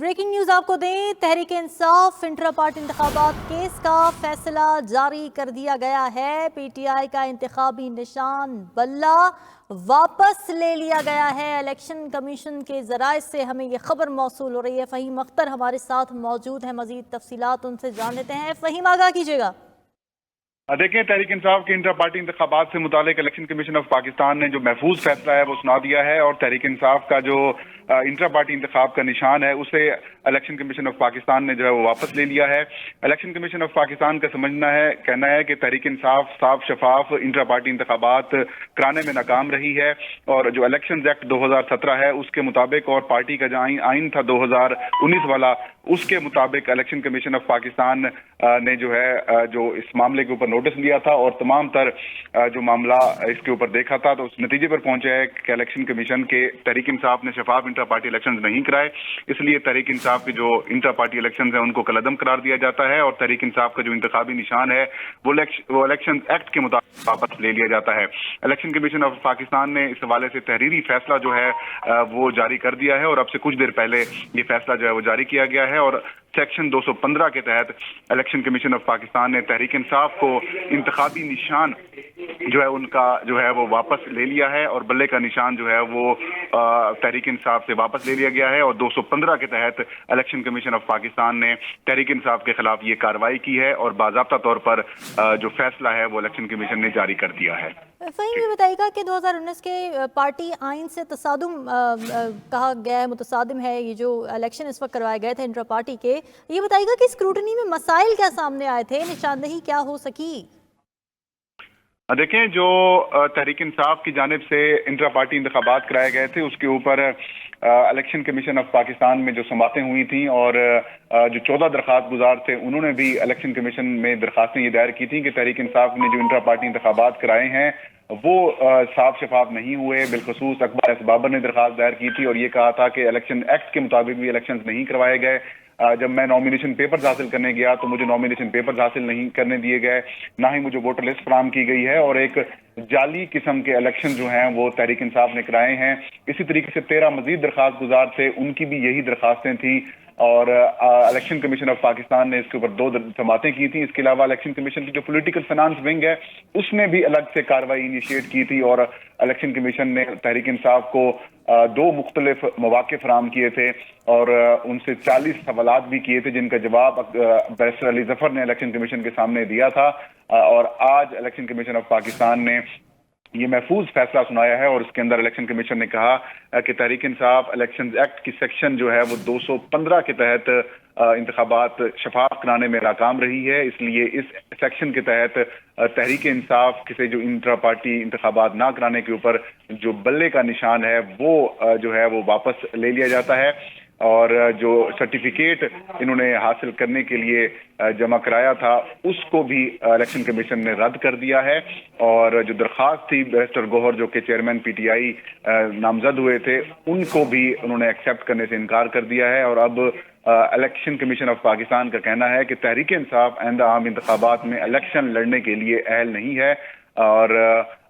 Breaking news آپ کو دیں، تحریک انصاف انٹرا پارٹی انتخابات کیس کا فیصلہ جاری کر دیا گیا ہے۔ پی ٹی آئی کا انتخابی نشان بلہ واپس لے لیا گیا ہے۔ الیکشن کمیشن کے ذرائع سے ہمیں یہ خبر موصول ہو رہی ہے۔ فہیم اختر ہمارے ساتھ موجود ہیں، مزید تفصیلات ان سے جان لیتے ہیں۔ فہیم، آگاہ کیجیے گا۔ دیکھیں، تحریک انصاف کے انٹرا پارٹی انتخابات سے متعلق الیکشن کمیشن آف پاکستان نے جو محفوظ فیصلہ ہے وہ سنا دیا ہے، اور تحریک انصاف کا جو انٹرا پارٹی انتخاب کا نشان ہے اسے الیکشن کمیشن آف پاکستان نے جو ہے وہ واپس لے لیا ہے۔ الیکشن کمیشن آف پاکستان کا کہنا ہے کہ تحریک انصاف صاف شفاف انٹرا پارٹی انتخابات کرانے میں ناکام رہی ہے، اور جو الیکشنز ایکٹ 2017 ہے اس کے مطابق اور پارٹی کا جو آئین تھا 2019 والا، اس کے مطابق الیکشن کمیشن آف پاکستان نے جو اس معاملے کے اوپر نوٹس لیا تھا اور تمام تر جو معاملہ اس کے اوپر دیکھا تھا، تو اس نتیجے پر پہنچا ہے کہ الیکشن کمیشن کے تحریک انصاف نے شفاف انٹرا پارٹی الیکشنز نہیں کرائے، اس لیے تحریک انصاف کے جو انٹرا پارٹی الیکشنز ہیں ان کو کالعدم قرار دیا جاتا ہے، اور تحریک انصاف کا جو انتخابی نشان ہے وہ الیکشن ایکٹ کے مطابق واپس لے لیا جاتا ہے۔ الیکشن کمیشن آف پاکستان نے اس حوالے سے تحریری فیصلہ جو ہے وہ جاری کر دیا ہے، اور اب سے کچھ دیر پہلے یہ فیصلہ جو ہے وہ جاری کیا گیا ہے، اور سیکشن 215 کے تحت الیکشن کمیشن آف پاکستان نے تحریک انصاف کو انتخابی نشان جو ہے ان کا جو ہے وہ واپس لے لیا ہے، اور بلے کا نشان جو ہے وہ تحریک انصاف سے واپس لے لیا گیا ہے، اور 215 کے تحت الیکشن کمیشن آف پاکستان نے تحریک انصاف کے خلاف یہ کارروائی کی ہے، اور باضابطہ طور پر جو فیصلہ ہے وہ الیکشن کمیشن نے جاری کر دیا ہے۔ فہیم، یہ بتائیے گا کہ 2019 کے پارٹی آئین سے تصادم کہا گیا ہے، متصادم ہے یہ جو الیکشن اس وقت کروائے گئے تھے انٹرا پارٹی کے، یہ بتائیے گا کہ اسکروٹنی میں مسائل کیا سامنے آئے تھے، نشاندہی کیا ہو سکی؟ دیکھیں، جو تحریک انصاف کی جانب سے انٹرا پارٹی انتخابات کرائے گئے تھے اس کے اوپر الیکشن کمیشن آف پاکستان میں جو سماعتیں ہوئی تھیں، اور جو 14 درخواست گزار تھے انہوں نے بھی الیکشن کمیشن میں درخواستیں یہ دائر کی تھیں کہ تحریک انصاف نے جو انٹرا پارٹی انتخابات کرائے ہیں وہ صاف شفاف نہیں ہوئے۔ بالخصوص اکبر ایس بابر نے درخواست دائر کی تھی اور یہ کہا تھا کہ الیکشن ایکٹ کے مطابق بھی الیکشنز نہیں کروائے گئے۔ جب میں نامینیشن پیپرز حاصل کرنے گیا تو مجھے نامینیشن پیپرز حاصل نہیں کرنے دیے گئے، نہ ہی مجھے ووٹر لسٹ فراہم کی گئی ہے، اور ایک جعلی قسم کے الیکشن جو ہیں وہ تحریک انصاف نے کرائے ہیں۔ اسی طریقے سے 13 مزید درخواست گزار تھے، ان کی بھی یہی درخواستیں تھیں، اور الیکشن کمیشن آف پاکستان نے اس کے اوپر 2 سماعتیں کی تھیں۔ اس کے علاوہ الیکشن کمیشن کی جو پولیٹیکل فائنانس ونگ ہے اس نے بھی الگ سے کارروائی انیشیٹ کی تھی، اور الیکشن کمیشن نے تحریک انصاف کو 2 مختلف مواقع فراہم کیے تھے، اور ان سے 40 سوالات بھی کیے تھے جن کا جواب بیرسٹر علی ظفر نے الیکشن کمیشن کے سامنے دیا تھا، اور آج الیکشن کمیشن آف پاکستان نے یہ محفوظ فیصلہ سنایا ہے، اور اس کے اندر الیکشن کمیشن نے کہا کہ تحریک انصاف الیکشن ایکٹ کی سیکشن جو ہے وہ 215 کے تحت انتخابات شفاف کرانے میں ناکام رہی ہے، اس لیے اس سیکشن کے تحت تحریک انصاف سے جو انٹرا پارٹی انتخابات نہ کرانے کے اوپر جو بلے کا نشان ہے وہ جو ہے وہ واپس لے لیا جاتا ہے، اور جو سرٹیفکیٹ انہوں نے حاصل کرنے کے لیے جمع کرایا تھا اس کو بھی الیکشن کمیشن نے رد کر دیا ہے، اور جو درخواست تھی بیرسٹر گوہر جو کہ چیئرمین پی ٹی آئی نامزد ہوئے تھے ان کو بھی انہوں نے ایکسیپٹ کرنے سے انکار کر دیا ہے، اور اب الیکشن کمیشن آف پاکستان کا کہنا ہے کہ تحریک انصاف آئندہ عام انتخابات میں الیکشن لڑنے کے لیے اہل نہیں ہے، اور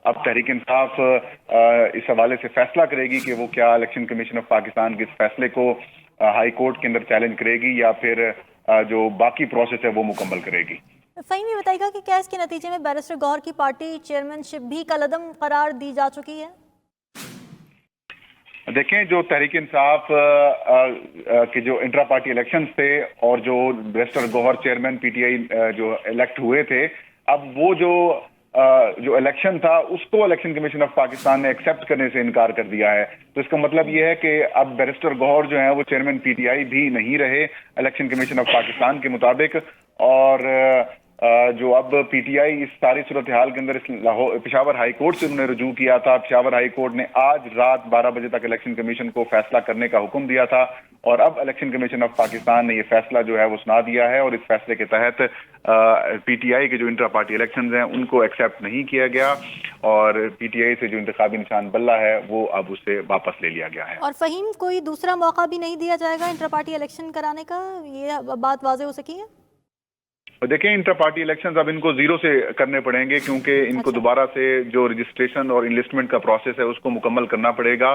اب تحریک انصاف اس حوالے سے فیصلہ کرے گی کہ وہ کیا الیکشن کمیشن آف پاکستان کے اس فیصلے کو ہائی کورٹ کے اندر چیلنج کرے گی یا پھر جو باقی پروسیس ہے وہ مکمل کرے گی۔ فہیم، یہ بتائیے گا کہ کیا اس کے نتیجے میں بیرسٹر گوہر کی پارٹی چیئرمین شپ بھی کالعدم قرار دی جا چکی ہے؟ دیکھیں، جو تحریک انصاف کے جو انٹرا پارٹی الیکشنز تھے اور جو barrister Gohar chairman P T I جو الیکٹ ہوئے تھے، اب وہ جو الیکشن تھا اس کو الیکشن کمیشن آف پاکستان نے ایکسیپٹ کرنے سے انکار کر دیا ہے، تو اس کا مطلب یہ ہے کہ اب بیرسٹر گوہر جو ہیں وہ چیئرمین پی ٹی آئی بھی نہیں رہے الیکشن کمیشن آف پاکستان کے مطابق، اور جو اب پی ٹی آئی اس ساری صورتحال کے اندر پشاور ہائی کورٹ سے انہوں نے رجوع کیا تھا۔ پشاور ہائی کورٹ نے آج رات 12 بجے تک الیکشن کمیشن کو فیصلہ کرنے کا حکم دیا تھا، اور اب الیکشن کمیشن آف پاکستان نے یہ فیصلہ جو ہے وہ سنا دیا ہے، اور اس فیصلے کے تحت پی ٹی آئی کے جو انٹرا پارٹی الیکشنز ہیں ان کو ایکسیپٹ نہیں کیا گیا، اور پی ٹی آئی سے جو انتخابی نشان بلہ ہے وہ اب اسے واپس لے لیا گیا ہے۔ اور فہیم، کوئی دوسرا موقع بھی نہیں دیا جائے گا انٹرا پارٹی الیکشن کرانے کا، یہ بات واضح ہو سکی ہے؟ دیکھیں، انٹر پارٹی الیکشنز اب ان کو 0 سے کرنے پڑیں گے، کیونکہ ان کو دوبارہ سے جو رجسٹریشن اور انلسٹمنٹ کا پروسیس ہے اس کو مکمل کرنا پڑے گا۔